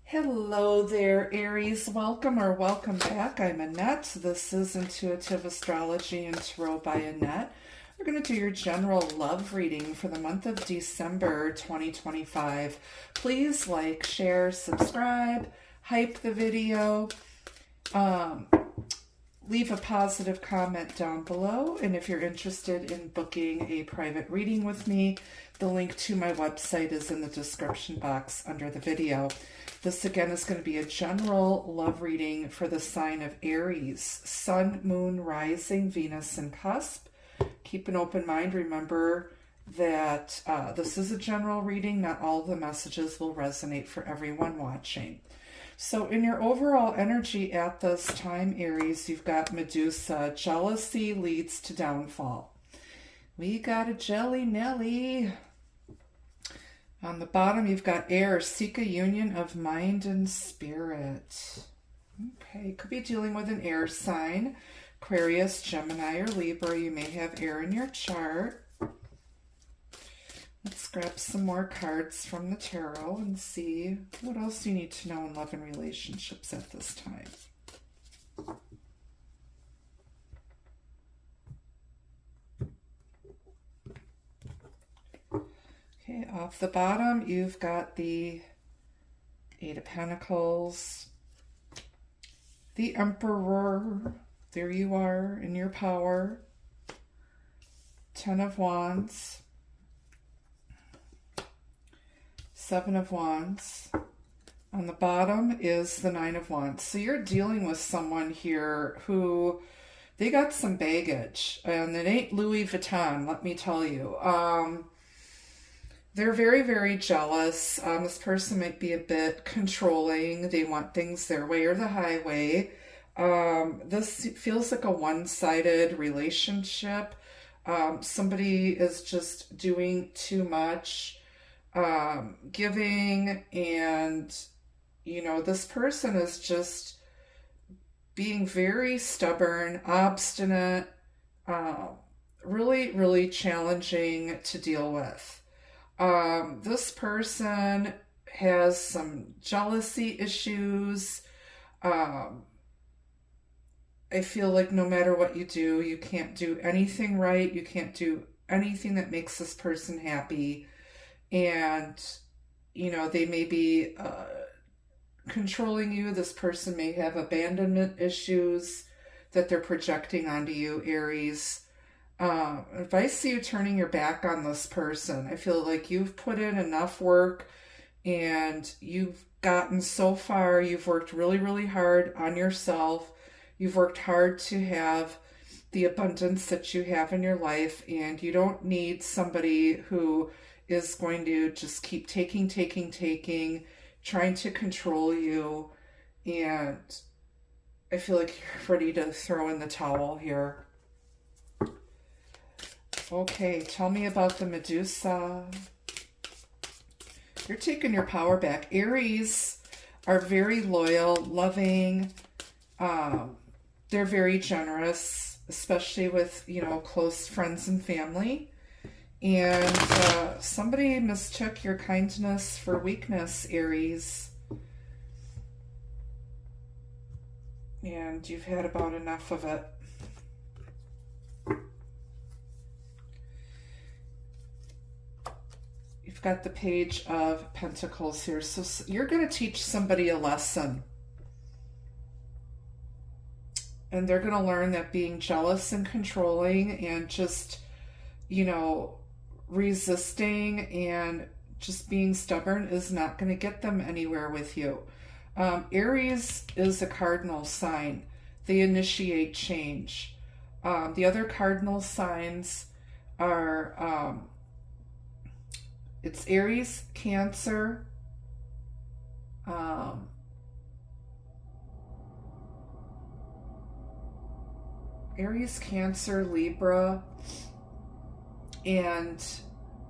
Hello there, Aries. Welcome or welcome back. I'm Annette. This is Intuitive Astrology and Tarot by Annette. We're going to do your general love reading for the month of December 2025. Please like, share, subscribe, hype the video, leave a positive comment down below. And if you're interested in booking a private reading with me, the link to my website is in the description box under the video. This again is going to be a general love reading for the sign of Aries, Sun, Moon, Rising, Venus, and Cusp. Keep an open mind. Remember that this is a general reading. Not all of the messages will resonate for everyone watching. So in your overall energy at this time, Aries, you've got Medusa. Jealousy leads to downfall. We got a Jelly Nelly. On the bottom, you've got air. Seek a union of mind and spirit. Okay, could be dealing with an air sign. Aquarius, Gemini, or Libra. You may have air in your chart. Let's grab some more cards from the tarot and see what else you need to know in love and relationships at this time. Okay, off the bottom, you've got the Eight of Pentacles, the Emperor. There you are in your power. Ten of Wands, Seven of Wands. On the bottom is the Nine of Wands. So you're dealing with someone here who, they got some baggage, and it ain't Louis Vuitton, let me tell you. They're very, very jealous. This person might be a bit controlling. They want things their way or the highway. This feels like a one-sided relationship. Somebody is just doing too much, giving, and, you know, this person is just being very stubborn, obstinate, really, really challenging to deal with. This person has some jealousy issues. I feel like no matter what you do, you can't do anything right. You can't do anything that makes this person happy. And, you know, they may be controlling you. This person may have abandonment issues that they're projecting onto you, Aries. If I see you turning your back on this person, I feel like you've put in enough work and you've gotten so far. You've worked really, really hard on yourself. You've worked hard to have the abundance that you have in your life, and you don't need somebody who is going to just keep taking, trying to control you. And I feel like you're ready to throw in the towel here. Okay, tell me about the Medusa. You're taking your power back. Aries are very loyal, loving. They're very generous, especially with, you know, close friends and family. And somebody mistook your kindness for weakness, Aries. And you've had about enough of it. You've got the Page of Pentacles here. So you're going to teach somebody a lesson. And they're going to learn that being jealous and controlling and just, you know, resisting and just being stubborn is not going to get them anywhere with you. Aries is a cardinal sign. They initiate change. The other cardinal signs are, it's Aries, Cancer, Aries, Cancer, Libra, and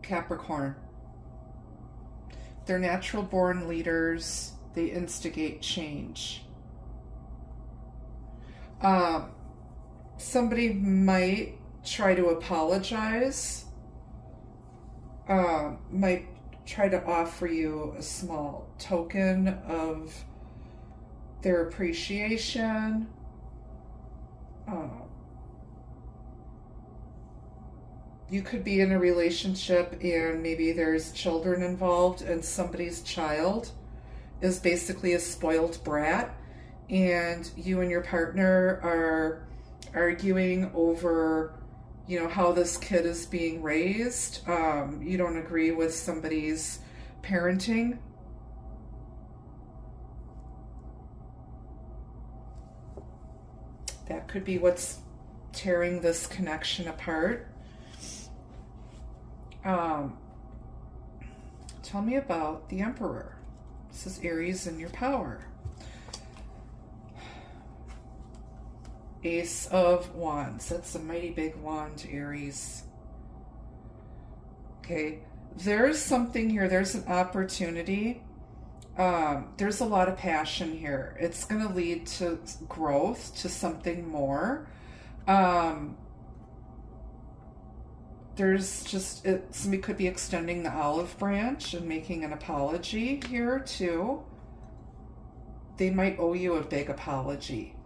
Capricorn. They're natural born leaders. They instigate change. Somebody might try to apologize, might try to offer you a small token of their appreciation. You could be in a relationship and maybe there's children involved, and somebody's child is basically a spoiled brat, and you and your partner are arguing over, you know, how this kid is being raised. You don't agree with somebody's parenting. That could be what's tearing this connection apart. Tell me about the Emperor. This is Aries in your power. Ace of Wands. That's a mighty big wand, Aries. Okay, there's something here. There's an opportunity. There's a lot of passion here. It's going to lead to growth, to something more. There's just, somebody could be extending the olive branch and making an apology here too. They might owe you a big apology.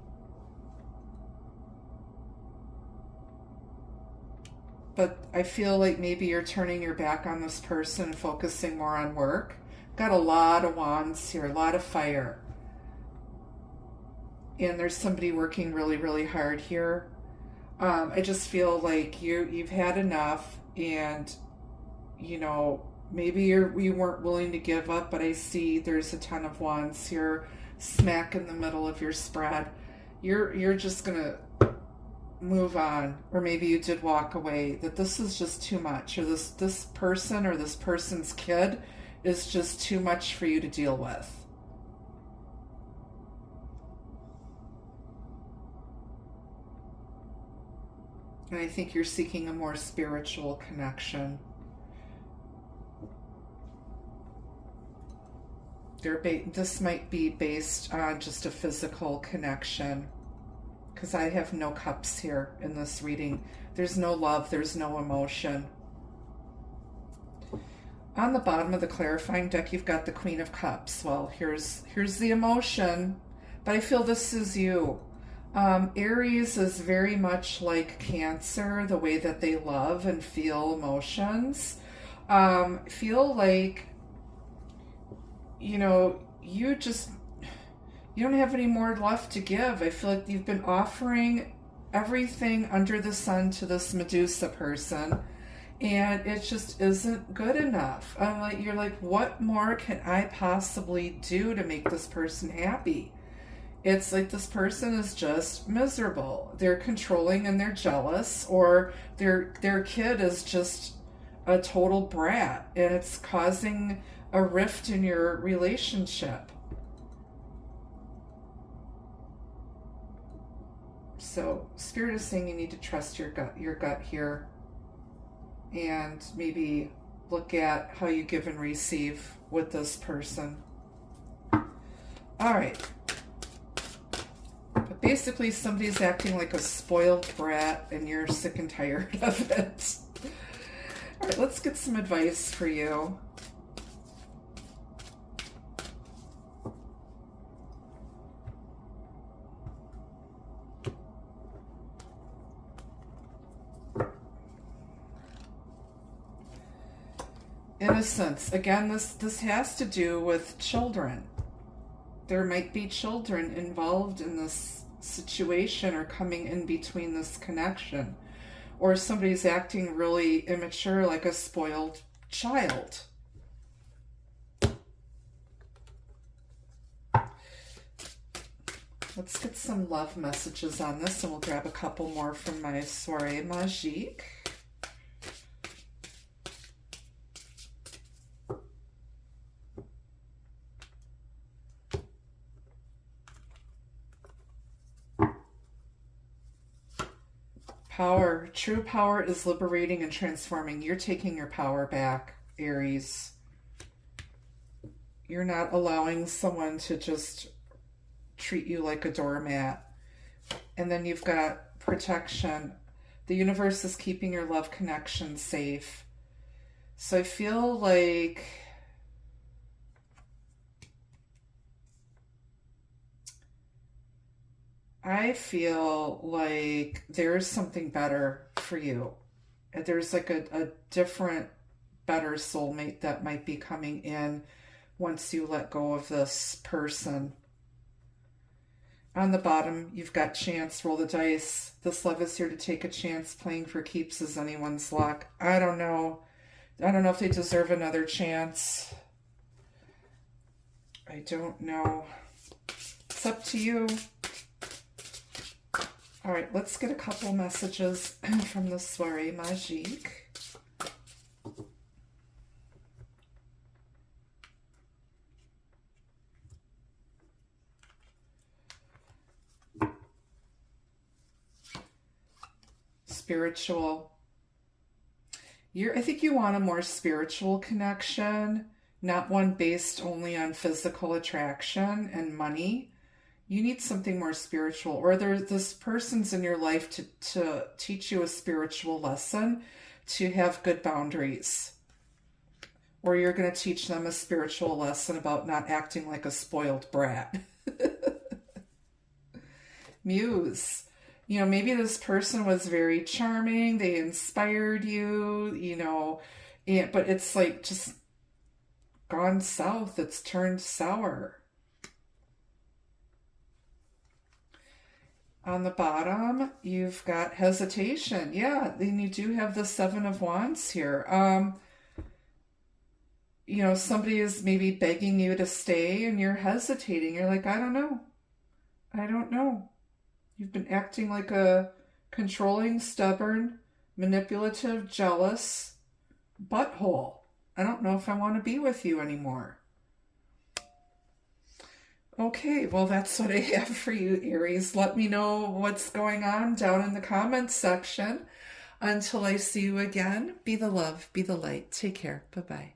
But I feel like maybe you're turning your back on this person and focusing more on work. Got a lot of wands here, a lot of fire. And there's somebody working really, really hard here. I just feel like you've had enough, and you know, maybe you weren't willing to give up, but I see there's a ton of wands here smack in the middle of your spread. You're just gonna move on, or maybe you did walk away, that this is just too much, or this person or this person's kid is just too much for you to deal with. And I think you're seeking a more spiritual connection. This might be based on just a physical connection, because I have no cups here in this reading. There's no love, there's no emotion. On the bottom of the clarifying deck, you've got the Queen of Cups. Well, here's the emotion, but I feel this is you. Aries is very much like Cancer, the way that they love and feel emotions. Feel like, you know, you don't have any more left to give. I feel like you've been offering everything under the sun to this Medusa person, and it just isn't good enough. You're like, what more can I possibly do to make this person happy? It's like this person is just miserable. They're controlling and they're jealous, or their kid is just a total brat, and it's causing a rift in your relationship. So Spirit is saying you need to trust your gut here, and maybe look at how you give and receive with this person. All right. But basically, somebody's acting like a spoiled brat, and you're sick and tired of it. All right, let's get some advice for you. Innocence. Again, this has to do with children. There might be children involved in this situation or coming in between this connection. Or somebody's acting really immature, like a spoiled child. Let's get some love messages on this, and we'll grab a couple more from my Soirée Magique. Power. True power is liberating and transforming. You're taking your power back, Aries. You're not allowing someone to just treat you like a doormat. And then you've got protection. The universe is keeping your love connection safe. So I feel like there's something better for you. There's like a different, better soulmate that might be coming in once you let go of this person. On the bottom, you've got chance, roll the dice. This love is here to take a chance. Playing for keeps is anyone's luck. I don't know. I don't know if they deserve another chance. I don't know. It's up to you. All right, let's get a couple messages from the Soirée Magique. Spiritual. I think you want a more spiritual connection, not one based only on physical attraction and money. You need something more spiritual, or this person's in your life to teach you a spiritual lesson, to have good boundaries. Or you're going to teach them a spiritual lesson about not acting like a spoiled brat. Muse. You know, maybe this person was very charming. They inspired you, you know, but it's like just gone south. It's turned sour. On the bottom, you've got hesitation. Yeah, then you do have the Seven of Wands here. You know, somebody is maybe begging you to stay and you're hesitating. You're like, I don't know. I don't know. You've been acting like a controlling, stubborn, manipulative, jealous butthole. I don't know if I want to be with you anymore. Okay, well, that's what I have for you, Aries. Let me know what's going on down in the comments section. Until I see you again, be the love, be the light. Take care. Bye-bye.